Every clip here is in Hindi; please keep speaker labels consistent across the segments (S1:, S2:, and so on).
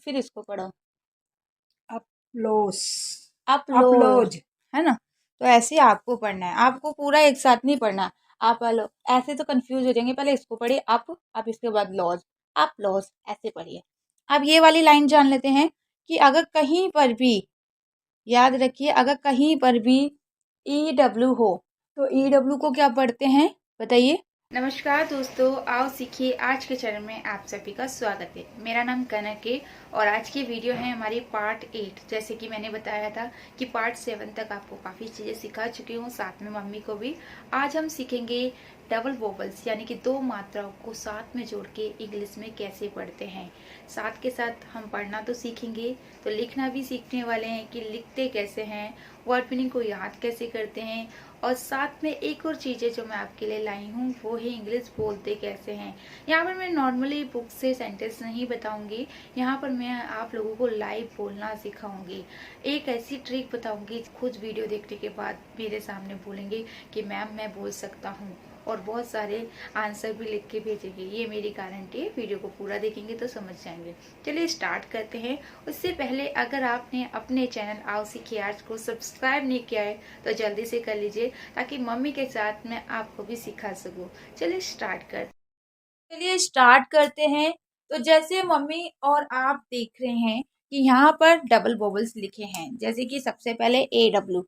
S1: फिर इसको पढ़ो।
S2: अपलोस
S1: अपलोज, है ना। तो ऐसे ही आपको पढ़ना है, आपको पूरा एक साथ नहीं पढ़ना। आप ऐसे तो कंफ्यूज हो जाएंगे। पहले इसको पढ़िए आप इसके बाद लॉज, आप लॉज ऐसे पढ़िए। अब ये वाली लाइन जान लेते हैं कि अगर कहीं पर भी, याद रखिए, अगर कहीं पर भी ई डब्ल्यू हो तो ई डब्ल्यू को क्या पढ़ते हैं, बताइए। नमस्कार दोस्तों, आओ सीखिए आज के चैनल में आप सभी का स्वागत है। मेरा नाम कनक है और आज की वीडियो है हमारी पार्ट 8। जैसे कि मैंने बताया था कि पार्ट 7 तक आपको काफ़ी चीज़ें सिखा चुकी हूँ, साथ में मम्मी को भी। आज हम सीखेंगे डबल वोवल्स, यानी कि दो मात्राओं को साथ में जोड़ के इंग्लिश में कैसे पढ़ते हैं। साथ के साथ हम पढ़ना तो सीखेंगे, तो लिखना भी सीखने वाले हैं कि लिखते कैसे हैं, वर्ड मीनिंग को याद कैसे करते हैं। और साथ में एक और चीज़ है जो मैं आपके लिए लाई हूँ, वो है इंग्लिश बोलते कैसे हैं। यहाँ पर मैं नॉर्मली बुक से सेंटेंस नहीं बताऊंगी, यहाँ पर मैं आप लोगों को लाइव बोलना सिखाऊंगी। एक ऐसी ट्रिक बताऊंगी, खुद वीडियो देखने के बाद मेरे सामने बोलेंगे कि मैम मैं बोल सकता हूँ, और बहुत सारे आंसर भी लिख के भेजेंगे। ये मेरी गारंटी है, वीडियो को पूरा देखेंगे तो समझ जाएंगे। चलिए स्टार्ट करते हैं। उससे पहले अगर आपने अपने चैनल आओ सीखिए आज को सब्सक्राइब नहीं किया है तो जल्दी से कर लीजिए, ताकि मम्मी के साथ मैं आपको भी सिखा सकूं। चलिए स्टार्ट करते हैं। तो जैसे मम्मी और आप देख रहे हैं कि यहाँ पर डबल वोवल्स लिखे हैं, जैसे कि सबसे पहले A W,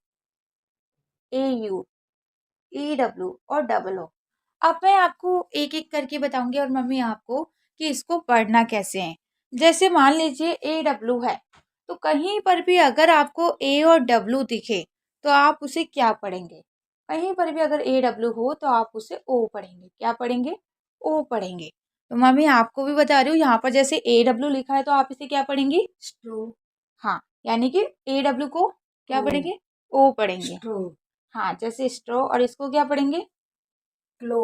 S1: A you, E W और डबल ओ। अब मैं आपको एक एक करके बताऊंगी और मम्मी आपको कि इसको पढ़ना कैसे है। जैसे मान लीजिए ए डब्ल्यू है, तो कहीं पर भी अगर आपको ए और डब्ल्यू दिखे तो आप उसे क्या पढ़ेंगे। कहीं पर भी अगर ए डब्ल्यू हो तो आप उसे ओ पढ़ेंगे। क्या पढ़ेंगे? ओ पढ़ेंगे। तो मम्मी आपको भी बता रही हूँ, यहाँ पर जैसे ए डब्ल्यू लिखा है तो आप इसे क्या पढ़ेंगी?
S2: स्ट्रो
S1: हाँ, यानी कि ए डब्ल्यू को क्या
S2: ओ
S1: पढ़ेंगे? ओ पढ़ेंगे।
S2: स्ट्रो
S1: हाँ, जैसे स्ट्रो, और इसको क्या पढ़ेंगे?
S2: क्लो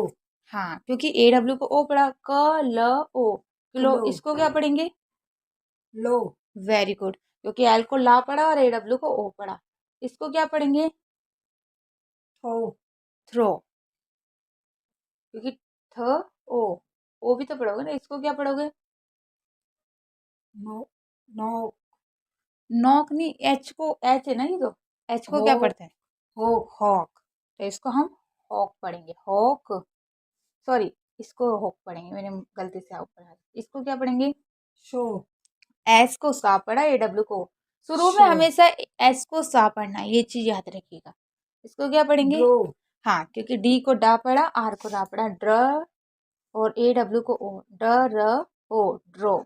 S1: हाँ, क्योंकि ए डब्ल्यू को ओ पढ़ा, क ल ओ, क्लो।
S2: क्लो
S1: इसको क्या पढ़ेंगे?
S2: लो
S1: वेरी गुड, क्योंकि एल को ला पढ़ा और ए डब्ल्यू को ओ पढ़ा। इसको क्या पढ़ेंगे?
S2: थो
S1: थ्रो, क्योंकि थ ओ भी तो पढ़ोगे ना। इसको क्या पढ़ोगे?
S2: नो नो
S1: नॉक नहीं, एच को, एच है ना ये तो, एच को
S2: हो
S1: क्या पढ़ते हैं?
S2: हो
S1: हॉक। तो इसको हम हॉक पढ़ेंगे, हॉक। सॉरी, इसको हॉक पढ़ेंगे, मैंने गलती से हॉक पढ़ा। इसको क्या पढ़ेंगे?
S2: शो
S1: एस को सा पढ़ा, ए डब्ल्यू को। शुरू में
S2: शो
S1: हमेशा एस को सा पढ़ना है, ये चीज याद रखिएगा। इसको क्या पढ़ेंगे?
S2: ड्रो
S1: हाँ, क्योंकि डी को डा पढ़ा, आर को रा पढ़ा, ड्र, और ए डब्ल्यू को ओ, ड र ओ, ड्रो।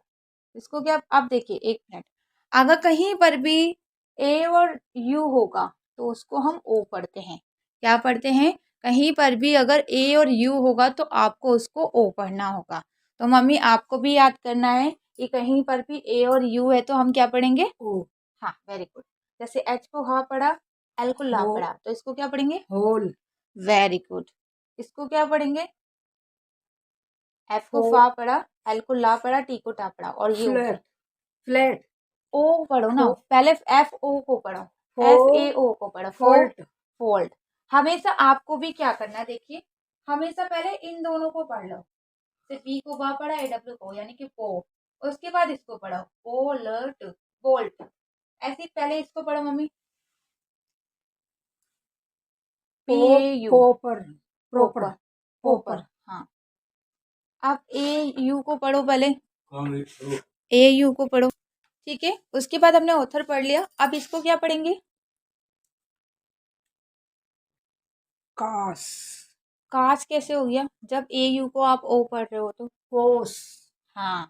S1: इसको क्या, अब देखिए एक मिनट, अगर कहीं पर भी ए और यू होगा तो उसको हम ओ पढ़ते हैं। क्या पढ़ते हैं? कहीं पर भी अगर ए और यू होगा तो आपको उसको ओ पढ़ना होगा। तो मम्मी आपको भी याद करना है कि कहीं पर भी ए और यू है तो हम क्या पढ़ेंगे?
S2: ओ
S1: हाँ, वेरी गुड। जैसे एच को हा पढ़ा, एल को ला
S2: हो
S1: पढ़ा, तो इसको क्या पढ़ेंगे?
S2: Whole
S1: very good. इसको क्या पढ़ेंगे? एफ को
S2: फो
S1: फा पढ़ा, एल को ला पढ़ा, टी को टा पढ़ा, और ये ऊपर
S2: फ्लैट फ्लैट
S1: ओ पढ़ो ना।
S2: फो
S1: पहले एफ ओ को पढ़ो,
S2: फो
S1: एफ ए ओ को पढ़ो,
S2: फोल्ट
S1: फोल्ड। हमेशा आपको भी क्या करना है, देखिए, हमेशा पहले इन दोनों को पढ़ लो। जैसे पी को बा पढ़ा, ए डब्ल्यू को, यानी कि पो, उसके बाद इसको पढ़ो, पोलट, बोल्ट। ऐसे ही पहले इसको पढ़ो मम्मी, पी
S2: पो
S1: ए यू,
S2: पोपर प्रॉपर
S1: पोपर, पोपर।
S2: पोपर
S1: हाँ, आप ए यू को पढ़ो पहले, ए यू को पढ़ो। ठीक है, उसके बाद हमने ऑथर पढ़ लिया। अब इसको क्या पढ़ेंगे?
S2: कास
S1: काश कैसे हो गया? जब ए यू को आप ओ पढ़ रहे हो तो।
S2: पोस
S1: हाँ,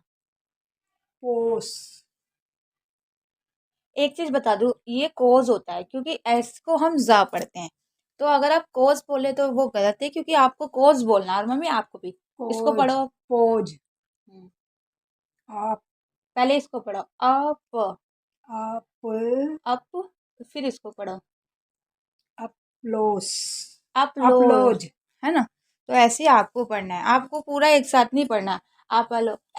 S2: पोस
S1: एक चीज बता दूं, ये कोज होता है क्योंकि एस को हम जा पढ़ते हैं। तो अगर आप कोज बोले तो वो गलत है, क्योंकि आपको कोज बोलना है। और मम्मी आपको भी इसको
S2: पोज
S1: पढ़ो।
S2: पोज
S1: हम्म,
S2: आप
S1: पहले इसको पढ़ो, अप,
S2: आप
S1: अप, फिर इसको पढ़ो,
S2: अपलोस
S1: अपलोज,
S2: अपलोज
S1: है ना। तो ऐसे ही आपको पढ़ना है, आपको पूरा एक साथ नहीं पढ़ना। आप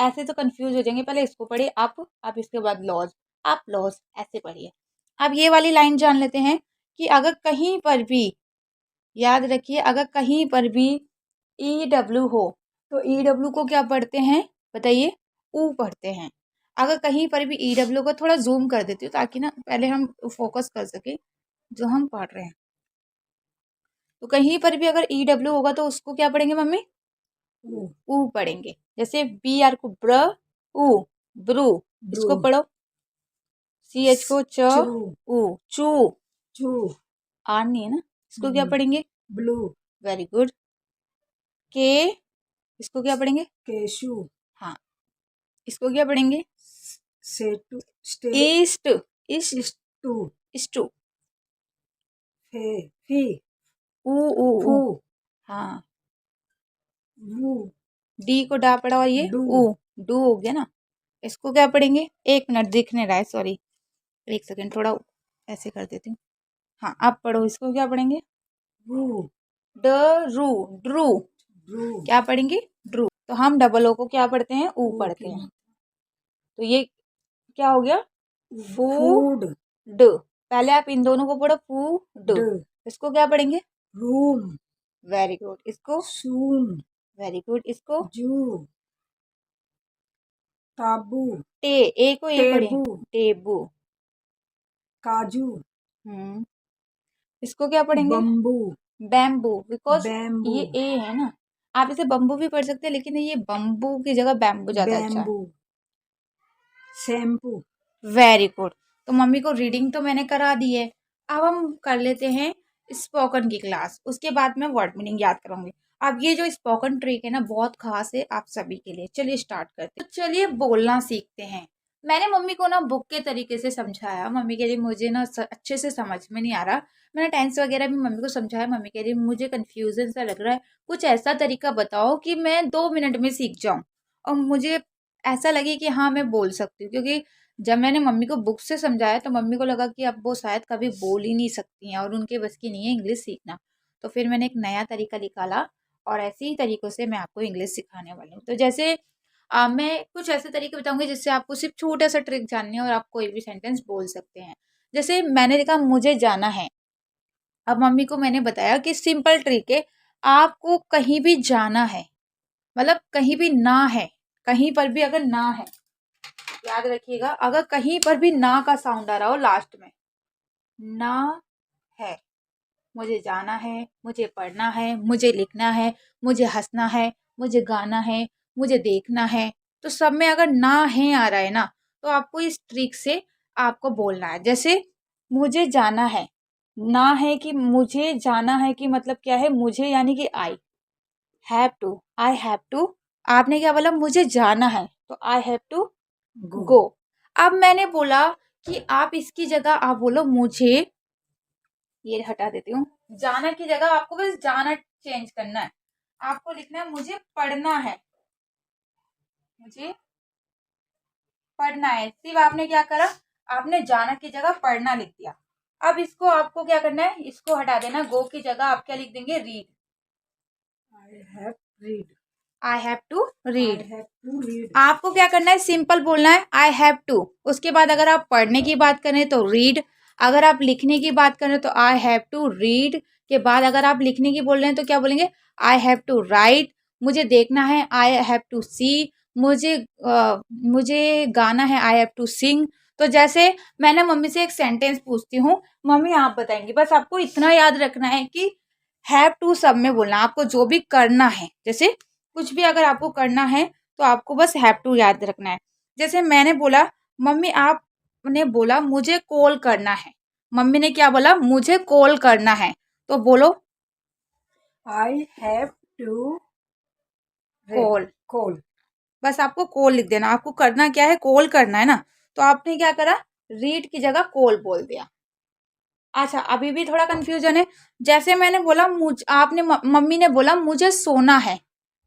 S1: ऐसे तो कंफ्यूज हो जाएंगे। पहले इसको पढ़िए आप इसके बाद लॉज, आप लॉज ऐसे पढ़िए। अब ये वाली लाइन जान लेते हैं कि अगर कहीं पर भी, याद रखिए, अगर कहीं पर भी ई डब्ल्यू हो तो ई डब्ल्यू को क्या पढ़ते हैं, बताइए? ऊ पढ़ते हैं। अगर कहीं पर भी EW को थोड़ा जूम कर देती हूँ ताकि ना पहले हम फोकस कर सके जो हम पढ़ रहे हैं। तो कहीं पर भी अगर EW होगा तो उसको क्या पढ़ेंगे मम्मी?
S2: ऊ
S1: ऊ पढ़ेंगे। जैसे BR को ब्र, ऊ, ब्रू। इसको
S2: ब्रू
S1: पढ़ो। CH को च,
S2: चू
S1: ऊ, चू।
S2: चू
S1: आर नहीं है ना, इसको क्या पढ़ेंगे?
S2: Blue
S1: very good. के, इसको क्या पढ़ेंगे?
S2: केशु
S1: हाँ, इसको क्या पढ़ेंगे?
S2: सेटू स्टे
S1: ईस्ट, ईस्ट,
S2: इस्टू
S1: इस्टू।
S2: फे फी
S1: ऊ, ऊ,
S2: फू
S1: ऊ। हाँ,
S2: वू
S1: डी को डा पढ़ा और ये
S2: डू
S1: ऊ, डू हो गया ना। इसको क्या पढ़ेंगे? 1 मिनट दिख नहीं रहा है, सॉरी, 1 सेकेंड, थोड़ा ऐसे कर देती हूँ। हाँ, आप पढ़ो। इसको क्या पढ़ेंगे?
S2: रू
S1: ड, रू, ड्रू।
S2: ड्रू
S1: क्या पढ़ेंगे? ड्रू। तो हम डबल ओ को क्या पढ़ते हैं? ऊ पढ़ते हैं। तो ये क्या हो गया?
S2: फूड
S1: ड। पहले आप इन दोनों को पढ़ो, फूड।
S2: ड
S1: इसको क्या पढ़ेंगे?
S2: Room
S1: very good. इसको
S2: सून
S1: वेरी गुड। इसको
S2: जू ताबू
S1: टे, ए को ए पढ़े,
S2: टेबू
S1: टेबू।
S2: काजू
S1: हम्म, इसको क्या पढ़ेंगे?
S2: बम्बू
S1: बैम्बू, बिकॉज
S2: बैम्बू
S1: ये ए है ना। आप इसे बम्बू भी पढ़ सकते हैं लेकिन ये बम्बू की जगह बैम्बू ज्यादा अच्छा है।
S2: Bamboo shampoo
S1: very good. तो मम्मी को रीडिंग तो मैंने करा दी है। अब हम कर लेते हैं स्पोकन की क्लास। उसके बाद मैं वर्ड मीनिंग याद कराऊंगी। अब ये जो स्पोकन ट्रिक है ना, बहुत खास है आप सभी के लिए। चलिए स्टार्ट करते हैं। तो चलिए बोलना सीखते हैं। मैंने मम्मी को ना बुक के तरीके से समझाया। मम्मी कह रही मुझे ना अच्छे से समझ में नहीं आ रहा। मैंने टेंस वगैरह भी मम्मी को समझाया। मम्मी कह रही मुझे कन्फ्यूजन सा लग रहा है, कुछ ऐसा तरीका बताओ कि मैं 2 मिनट में सीख जाऊं और मुझे ऐसा लगे कि हाँ मैं बोल सकती हूँ। क्योंकि जब मैंने मम्मी को बुक से समझाया तो मम्मी को लगा कि अब वो शायद कभी बोल ही नहीं सकती हैं और उनके बस की नहीं है इंग्लिश सीखना। तो फिर मैंने एक नया तरीका निकाला और ऐसे ही तरीकों से मैं आपको इंग्लिश सिखाने वाली हूँ। तो जैसे मैं कुछ ऐसे तरीके बताऊंगी जिससे आपको सिर्फ छोटा सा ट्रिक जाननी है और आप कोई भी सेंटेंस बोल सकते हैं। जैसे मैंने देखा मुझे जाना है। अब मम्मी को मैंने बताया कि सिंपल ट्रिक है, आपको कहीं भी जाना है, मतलब कहीं भी ना है, कहीं पर भी अगर ना है, याद रखिएगा, अगर कहीं पर भी ना का साउंड आ रहा हो लास्ट में, ना है, मुझे जाना है, मुझे पढ़ना है, मुझे लिखना है, मुझे हंसना है, मुझे गाना है, मुझे देखना है, तो सब में अगर ना है आ रहा है ना, तो आपको इस ट्रिक से आपको बोलना है। जैसे मुझे जाना है, ना है कि मुझे जाना है कि मतलब क्या है? मुझे यानी कि आई हैव टू। आपने क्या बोला? मुझे जाना है, तो आई हैव टू
S2: गो
S1: गो। अब मैंने बोला कि आप इसकी जगह आप बोलो मुझे, ये हटा देती हूँ, जाना की जगह आपको बस जाना चेंज करना है। आपको लिखना है मुझे पढ़ना है, मुझे पढ़ना है। सिर्फ आपने क्या करा? आपने जाना की जगह पढ़ना लिख दिया। अब इसको आपको क्या करना है? इसको हटा देना। गो की जगह आप क्या लिख देंगे? Read.
S2: I have read
S1: I have to read.
S2: I have to read
S1: आपको क्या करना है? सिंपल बोलना है आई हैव टू। उसके बाद अगर आप पढ़ने की बात करें तो रीड, अगर आप लिखने की बात करें तो आई हैव टू रीड। के बाद अगर आप लिखने की बोल रहे हैं तो क्या बोलेंगे? I have to write. मुझे देखना है, आई हैव टू सी। मुझे गाना है, आई हैव टू सिंग। तो जैसे मैंने मम्मी से एक सेंटेंस पूछती हूँ, मम्मी आप बताएंगी, बस आपको इतना याद रखना है कि हैव टू सब में बोलना। आपको जो भी करना है, जैसे कुछ भी अगर आपको करना है तो आपको बस हैव टू याद रखना है। जैसे मैंने बोला, मम्मी आपने बोला मुझे कॉल करना है। मम्मी ने क्या बोला? मुझे कॉल करना है। तो बोलो
S2: I have to
S1: call.
S2: Call
S1: बस आपको कॉल लिख देना। आपको करना क्या है? कॉल करना है ना। तो आपने क्या करा? रीड की जगह कॉल बोल दिया। अच्छा, अभी भी थोड़ा कंफ्यूजन है। जैसे मैंने बोला आपने मम्मी ने बोला मुझे सोना है।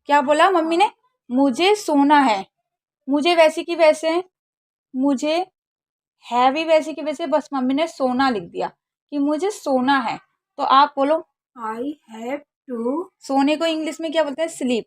S1: क्या बोला मम्मी ने? मुझे सोना है। मुझे वैसे की वैसे, मुझे है भी वैसे की वैसे, बस मम्मी ने सोना लिख दिया कि मुझे सोना है। तो आप बोलो
S2: आई हैव टू
S1: सोने को इंग्लिश में क्या बोलते हैं? स्लीप।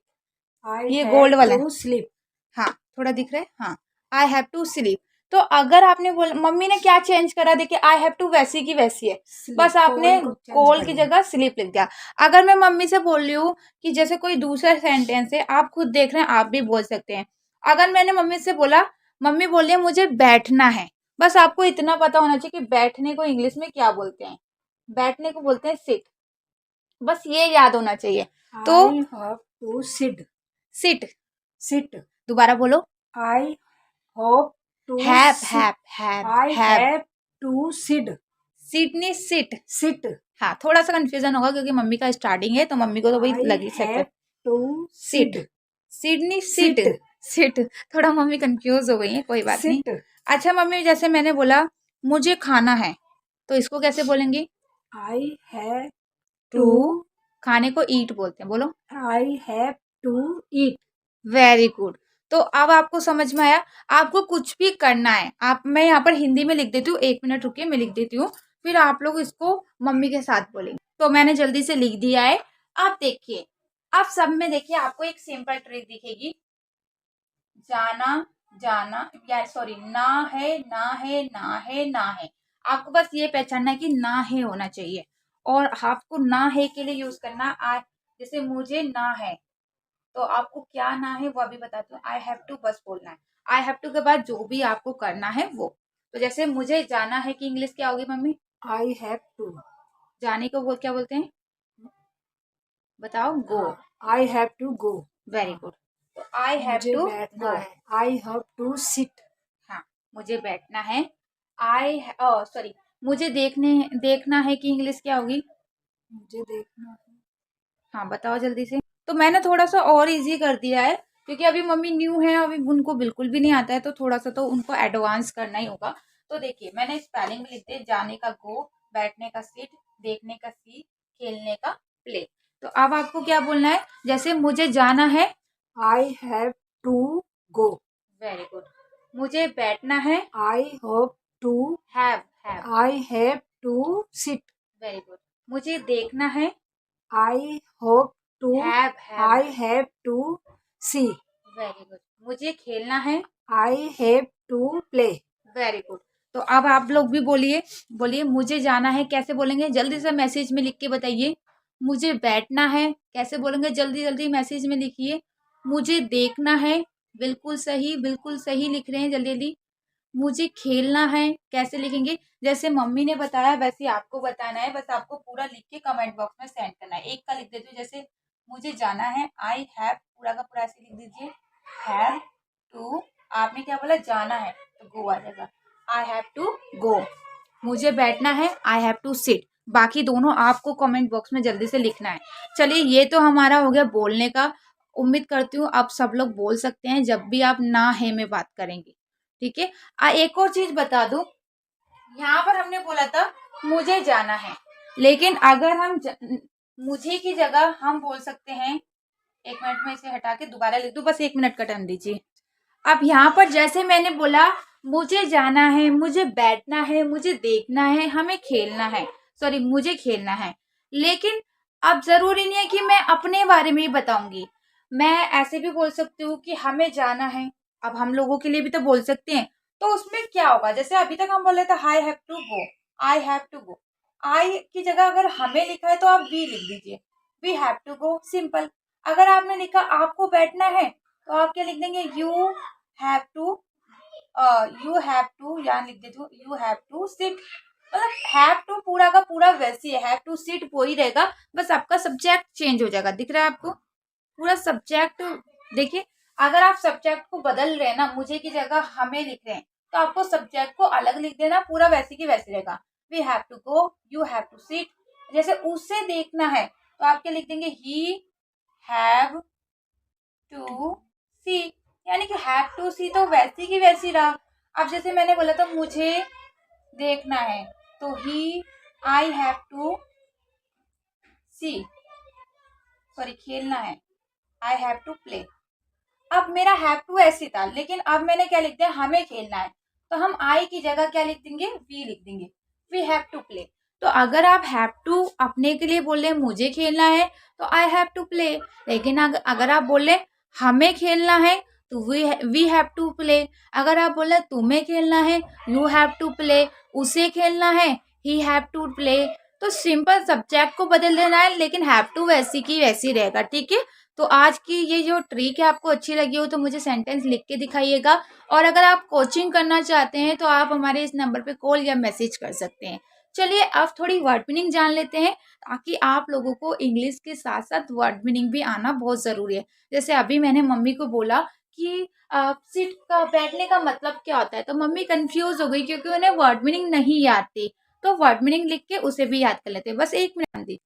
S2: आई
S1: ये
S2: हैव
S1: गोल्ड वाला है।
S2: टू स्लीप
S1: हाँ, थोड़ा दिख रहा है। हाँ, आई हैव टू स्लीप। तो अगर आपने बोला, मम्मी ने क्या चेंज करा? देखिए आई हैव टू वैसी की वैसी है, बस आपने कॉल की जगह स्लीप लिख दिया। अगर मैं मम्मी से बोल रही हूँ कि जैसे कोई दूसरा सेंटेंस है, आप खुद देख रहे हैं, आप भी बोल सकते हैं। अगर मैंने मम्मी से बोला मम्मी बोल रही है मुझे बैठना है, बस आपको इतना पता होना चाहिए कि बैठने को इंग्लिश में क्या बोलते हैं। बैठने को बोलते हैं सिट, बस ये याद होना चाहिए। तो
S2: I have to sit.
S1: Sit,
S2: Sit.
S1: दोबारा बोलो।
S2: I hope to
S1: have
S2: sit.
S1: Have have
S2: I
S1: have,
S2: have to sit.
S1: Seat नहीं सिट।
S2: Sit.
S1: हाँ, थोड़ा सा कंफ्यूजन होगा क्योंकि मम्मी का स्टार्टिंग है तो मम्मी को तो वही
S2: I
S1: लग ही सकता है।
S2: have to
S1: sit,
S2: sit.
S1: Sit नहीं सिट,
S2: Sit.
S1: सिट। थोड़ा मम्मी कंफ्यूज हो गई है, कोई बात नहीं।
S2: Sit.
S1: अच्छा मम्मी, जैसे मैंने बोला मुझे खाना है, तो इसको कैसे बोलेंगे?
S2: I have
S1: to,
S2: to.
S1: खाने को ईट बोलते हैं, बोलो।
S2: I have to eat.
S1: Very good. तो अब आपको समझ में आया, आपको कुछ भी करना है आप, मैं यहाँ पर हिंदी में लिख देती हूँ, 1 मिनट रुकिए मैं लिख देती हूँ, फिर आप लोग इसको मम्मी के साथ बोलेंगे। तो मैंने जल्दी से लिख दिया है। आप देखिए, आप सब में देखिए आपको एक सिंपल ट्रिक दिखेगी। जाना, जाना, या सॉरी, ना है ना है ना है ना है। आपको बस ये पहचानना है कि ना है होना चाहिए, और आपको ना है के लिए यूज करना जैसे मुझे ना है, तो आपको क्या ना है वो अभी बताती हूँ। आई हैव टू बस बोलना है। आई हैव टू के बाद जो भी आपको करना है वो, तो जैसे मुझे जाना है की इंग्लिश क्या होगी मम्मी?
S2: I have to.
S1: जाने को वो क्या बोलते हैं, बताओ? गो।
S2: I have to go.
S1: Very good. तो आई हैव
S2: मुझे
S1: टू
S2: बैठना
S1: गो।
S2: है. I have to sit.
S1: हाँ, मुझे बैठना है। सॉरी, मुझे देखना है कि इंग्लिश क्या होगी?
S2: मुझे देखना है.
S1: हाँ, बताओ जल्दी से। तो मैंने थोड़ा सा और इजी कर दिया है क्योंकि अभी मम्मी न्यू है, अभी उनको बिल्कुल भी नहीं आता है, तो थोड़ा सा तो उनको एडवांस करना ही होगा। तो देखिए, मैंने स्पेलिंग में लिख दिया, जाने का गो, बैठने का सिट, देखने का सी, खेलने का प्ले। तो अब आपको क्या बोलना है? जैसे मुझे जाना है,
S2: I have to go.
S1: Very good. मुझे बैठना है,
S2: I hope to.
S1: Have,
S2: I have to sit.
S1: Very good. मुझे देखना है,
S2: I hope to.
S1: Have,
S2: I have to see.
S1: Very good. मुझे खेलना है,
S2: I have to play.
S1: Very good. तो अब आप लोग भी बोलिए, बोलिए मुझे जाना है कैसे बोलेंगे? जल्दी से मैसेज में लिख के बताइए। मुझे बैठना है कैसे बोलेंगे? जल्दी जल्दी मैसेज में लिखिए। मुझे देखना है, बिल्कुल सही लिख रहे हैं, जल्दी जल्दी। मुझे खेलना है कैसे लिखेंगे? जैसे मम्मी ने बताया वैसे आपको बताना है, बस आपको पूरा लिख के कमेंट बॉक्स में सेंड करना है। एक का लिख देती हूँ, जैसे मुझे जाना है, आई हैव, पूरा का पूरा ऐसे लिख दीजिए, हैव टू। आपने क्या बोला? जाना है, तो गो आ जाएगा, आई हैव टू गो। मुझे बैठना है, आई हैव टू सिट। बाकी दोनों आपको कमेंट बॉक्स में जल्दी से लिखना है। चलिए, ये तो हमारा हो गया बोलने का। उम्मीद करती हूँ आप सब लोग बोल सकते हैं जब भी आप ना है में बात करेंगे, ठीक है। एक और चीज बता दूं, यहाँ पर हमने बोला था मुझे जाना है, लेकिन अगर हम मुझे की जगह हम बोल सकते हैं, 1 मिनट में इसे हटा के दोबारा लिख दूं, बस 1 मिनट का टाइम दीजिए। अब यहाँ पर जैसे मैंने बोला मुझे जाना है, मुझे बैठना है, मुझे देखना है, हमें खेलना है, सॉरी मुझे खेलना है, लेकिन अब जरूरी नहीं है कि मैं अपने बारे में ही बताऊंगी। मैं ऐसे भी बोल सकती हूँ कि हमें जाना है, अब हम लोगों के लिए भी तो बोल सकते हैं। तो उसमें क्या होगा? जैसे अभी तक हम बोले थे I have to go, I have to go. I की जगह अगर हमें लिखा है तो आप वी लिख दीजिए, we have to go, simple. अगर आपने लिखा आपको बैठना है, तो आप क्या लिख देंगे? यू हैव टू, यहाँ लिख देती हूँ, यू हैव टू सिट। मतलब हैव टू पूरा का पूरा वैसे है, हैव टू सिट वो ही रहेगा, बस आपका सब्जेक्ट चेंज हो जाएगा। दिख रहा है आपको? पूरा सब्जेक्ट देखिए, अगर आप सब्जेक्ट को बदल रहे हैं ना, मुझे की जगह हमें लिख रहे हैं, तो आपको सब्जेक्ट को अलग लिख देना, पूरा वैसे की वैसे रहेगा। We have to go, you have to sit. जैसे उसे देखना है तो आप क्या लिख देंगे? ही हैव टू सी, यानी कि हैव टू सी तो वैसी की वैसी रहा। अब जैसे मैंने बोला था मुझे देखना है, तो ही, I have to see, sorry खेलना है, आई हैव टू प्ले। अब मेरा हैव टू ऐसी था, लेकिन अब मैंने क्या लिख दिया? हमें खेलना है, तो हम आई की जगह क्या लिख देंगे? वी लिख देंगे, वी हैव टू प्ले। तो अगर आप हैव टू अपने के लिए बोले मुझे खेलना है, तो आई हैव टू प्ले। लेकिन अगर आप बोले हमें खेलना है, तो वी हैव टू प्ले। अगर आप बोले तुम्हें खेलना है, यू हैव टू प्ले। उसे खेलना है, ही हैव टू प्ले। तो सिंपल सब्जेक्ट को बदल देना है, लेकिन हैव टू वैसी की वैसी रहेगा, ठीक है। तो आज की ये जो ट्रिक है आपको अच्छी लगी हो तो मुझे सेंटेंस लिख के दिखाइएगा। और अगर आप कोचिंग करना चाहते हैं तो आप हमारे इस नंबर पे कॉल या मैसेज कर सकते हैं। चलिए अब थोड़ी वर्ड मीनिंग जान लेते हैं, ताकि आप लोगों को इंग्लिश के साथ साथ वर्ड मीनिंग भी आना बहुत ज़रूरी है। जैसे अभी मैंने मम्मी को बोला कि सिट का बैठने का मतलब क्या होता है, तो मम्मी कंफ्यूज हो गई क्योंकि उन्हें वर्ड मीनिंग नहीं याद थी। तो वर्ड मीनिंग लिख के उसे भी याद कर लेते हैं। बस 1 मिनट दी।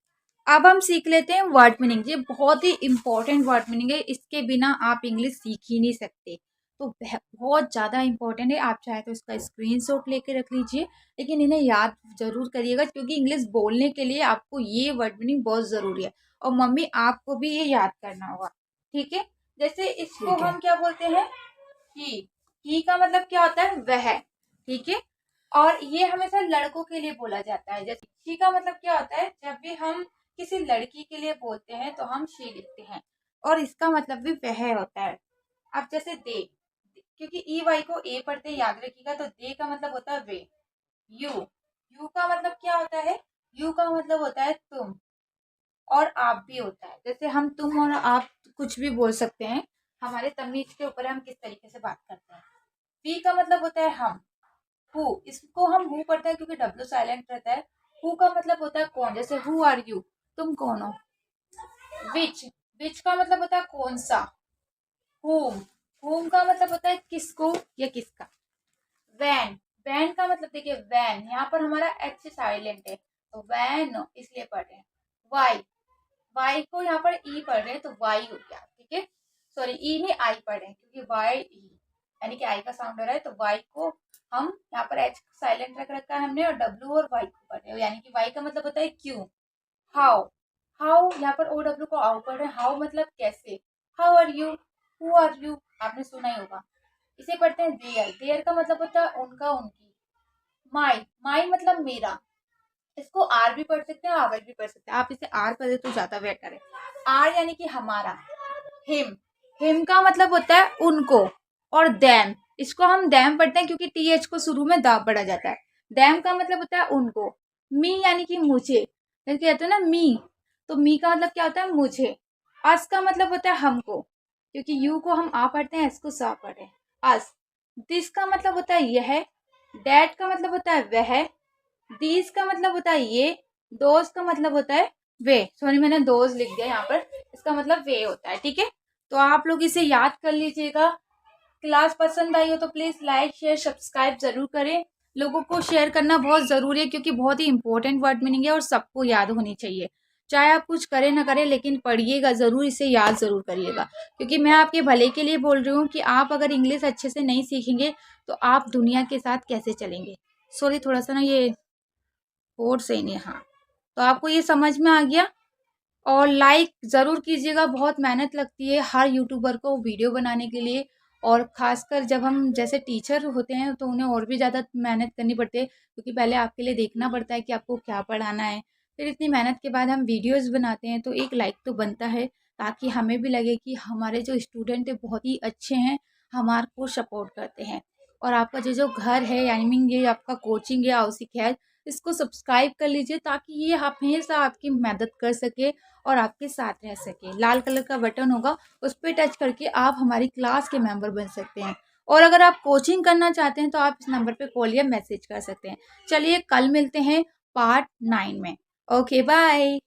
S1: अब हम सीख लेते हैं वर्ड मीनिंग। ये बहुत ही इंपॉर्टेंट वर्ड मीनिंग है, इसके बिना आप इंग्लिश सीख ही नहीं सकते। तो बहुत ज़्यादा इंपॉर्टेंट है। आप चाहे तो इसका स्क्रीनशॉट लेके रख लीजिए, लेकिन इन्हें याद जरूर करिएगा क्योंकि इंग्लिश बोलने के लिए आपको ये वर्ड मीनिंग बहुत ज़रूरी है। और मम्मी आपको भी ये याद करना होगा, ठीक है। जैसे इसको
S2: ठीक है।
S1: हम क्या बोलते हैं, ही का मतलब क्या होता है, वह, ठीक है। और ये हमेशा लड़कों के लिए बोला जाता है। जैसे शी का मतलब क्या होता है, जब भी हम किसी लड़की के लिए बोलते हैं तो हम शी लिखते हैं, और इसका मतलब भी वह होता है। अब जैसे दे, क्योंकि ई वाई को ए पढ़ते याद रखिएगा, तो दे का मतलब होता है वे। यू, यू का मतलब क्या होता है, यू का मतलब होता है तुम, और आप भी होता है। जैसे हम तुम और आप कुछ भी बोल सकते हैं, हमारे तमीज के ऊपर है हम किस तरीके से बात करते हैं। वी का मतलब होता है हम। हु, इसको हम हु पढ़ते हैं क्योंकि डब्ल्यू साइलेंट रहता है। हु का मतलब होता है कौन, जैसे हु आर यू, तुम कौन हो। विच, विच का मतलब होता है कौन सा। होम, होम का मतलब होता है किसको या किसका। वैन, वैन का मतलब देखिए वैन, यहाँ पर हमारा एच साइलेंट है तो वैन इसलिए पढ़ रहे हैं। वाई, वाई को यहाँ पर ई पढ़ रहे हैं तो वाई हो गया, ठीक है। सॉरी, ई नहीं आई पढ़ रहे हैं क्योंकि वाई ई यानी कि आई का साउंड हो रहा है, तो वाई को हम यहाँ पर एच साइलेंट रख रखा है हमने, और डब्ल्यू और वाई को पढ़ रहे हो, यानी कि वाई का मतलब होता है क्यों। हाउ, हाउ यहाँ पर ओ डब्ल्यू को आउ पढ़ रहे हैं, हाउ मतलब कैसे। How are you, who are you, आपने सुना ही होगा। इसे पढ़ते हैं देयर, देयर का मतलब होता है उनका उनकी। माई, माई मतलब मेरा, इसको आर भी पढ़ सकते हैं आवर भी पढ़ सकते हैं, आप इसे आर पढ़े तो ज्यादा बेटर है। आर यानी कि हमारा। हिम, हिम का मतलब होता है उनको। और दैम, इसको हम दैम पढ़ते हैं क्योंकि टी एच को शुरू में दा पढ़ा जाता है। दैम का मतलब होता है उनको। मी यानी कि मुझे, जैसे कहते हैं ना मी, तो मी का मतलब क्या होता है मुझे। अस का मतलब होता है हमको, क्योंकि यू को हम आ पढ़ते हैं, एस को सा पढ़ते हैं। अस, दिस का मतलब होता है यह। डैट का मतलब होता है वह। दीज का मतलब होता है ये। दोस्त का मतलब होता है वे, सॉरी मैंने दोस्त लिख दिया यहाँ पर, इसका मतलब वे होता है, ठीक है। तो आप लोग इसे याद कर लीजिएगा। क्लास पसंद आई हो तो प्लीज लाइक शेयर सब्सक्राइब जरूर करें। लोगों को शेयर करना बहुत जरूरी है क्योंकि बहुत ही इंपॉर्टेंट वर्ड मीनिंग है और सबको याद होनी चाहिए। चाहे आप कुछ करें ना करें, लेकिन पढ़िएगा जरूर, इसे याद जरूर करिएगा, क्योंकि मैं आपके भले के लिए बोल रही हूँ कि आप अगर इंग्लिश अच्छे से नहीं सीखेंगे तो आप दुनिया के साथ कैसे चलेंगे। सॉरी थोड़ा सा ना ये कोड सही नहीं है, हाँ। तो आपको ये समझ में आ गया। और लाइक ज़रूर कीजिएगा, बहुत मेहनत लगती है हर यूट्यूबर को वीडियो बनाने के लिए। और ख़ासकर जब हम जैसे टीचर होते हैं तो उन्हें और भी ज़्यादा मेहनत करनी पड़ती है, क्योंकि पहले आपके लिए देखना पड़ता है कि आपको क्या पढ़ाना है। फिर इतनी मेहनत के बाद हम वीडियोज़ बनाते हैं तो एक लाइक तो बनता है, ताकि हमें भी लगे कि हमारे जो स्टूडेंट है बहुत ही अच्छे हैं, हमारे को सपोर्ट करते हैं। और आपका जो जो घर है, यानी मीन ये आपका कोचिंग है आउसिक है, इसको सब्सक्राइब कर लीजिए ताकि ये हमेशा आपकी मदद कर सके और आपके साथ रह सके। लाल कलर का बटन होगा, उस पर टच करके आप हमारी क्लास के मेंबर बन सकते हैं। और अगर आप कोचिंग करना चाहते हैं तो आप इस नंबर पे कॉल या मैसेज कर सकते हैं। चलिए कल मिलते हैं पार्ट 9 में। Okay bye.